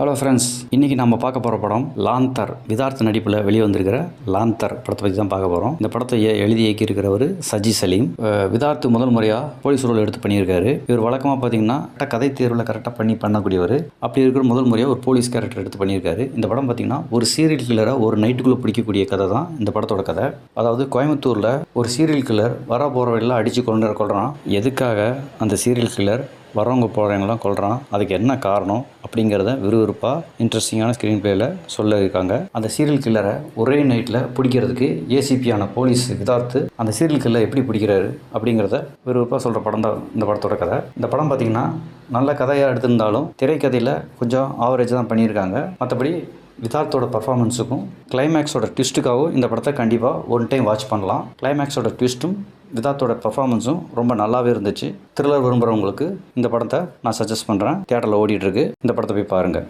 Hello friends, இன்றைக்கி நம்ம பார்க்க போகிற படம் லாந்தர். விதார்த் நடிப்பில் வெளியே வந்திருக்கிற லாந்தர் படத்தை பற்றி தான் பார்க்க போகிறோம். இந்த படத்தை எழுதி இயக்கியிருக்கிறவர் சஜி சலீம். விதார்த் முதல் முறையாக போலீஸ் ரோல் எடுத்து பண்ணியிருக்காரு. இவர் வழக்கமாக பார்த்தீங்கன்னா கதை தேர்வில் கரெக்டாக பண்ணக்கூடியவர். அப்படி இருக்கிற முதல் முறையாக ஒரு போலீஸ் கேரக்டர் எடுத்து பண்ணியிருக்காரு. இந்த படம் பார்த்தீங்கன்னா ஒரு சீரியல் கில்லரை ஒரு நைட்டுக்குள்ளே பிடிக்கக்கூடிய கதை தான் இந்த படத்தோட கதை. அதாவது கோயம்புத்தூரில் ஒரு சீரியல் கில்லர் வர போகிறவெல்லாம் அடித்து கொள்கிறான். எதுக்காக அந்த சீரியல் கில்லர் வரவங்க போகிறவங்களாம் கொள்கிறான், அதுக்கு என்ன காரணம் அப்படிங்கிறத விறுவிறுப்பாக இன்ட்ரெஸ்டிங்கான ஸ்க்ரீன் பிளேயில் சொல்லியிருக்காங்க. அந்த சீரியல் கில்லரை ஒரே நைட்டில் பிடிக்கிறதுக்கு ஏசிபியான போலீஸ் விதார்த்து அந்த சீரியல் கில்லரை எப்படி பிடிக்கிறாரு அப்படிங்கிறத விறுவிறுப்பாக சொல்கிற படம் தான் இந்த படத்தோட கதை. இந்த படம் பார்த்திங்கன்னா நல்ல கதையாக எடுத்திருந்தாலும் திரைக்கதையில் கொஞ்சம் ஆவரேஜ் தான் பண்ணியிருக்காங்க. மற்றபடி விதார்த்தோட பர்ஃபார்மன்ஸுக்கும் கிளைமேக்ஸோட ட்விஸ்ட்டுக்காகவும் இந்த படத்தை கண்டிப்பாக ஒன் டைம் வாட்ச் பண்ணலாம். கிளைமேக்ஸோட ட்விஸ்ட்டும் விதார்த்தோட பர்ஃபார்மன்ஸும் ரொம்ப நல்லாவே இருந்துச்சு. த்ரில்லர் விரும்புகிறவங்களுக்கு இந்த படத்தை நான் சஜஸ்ட் பண்ணுறேன். தியேட்டரில் ஓடிட்டுருக்கு. இந்த படத்தை போய் பாருங்கள்.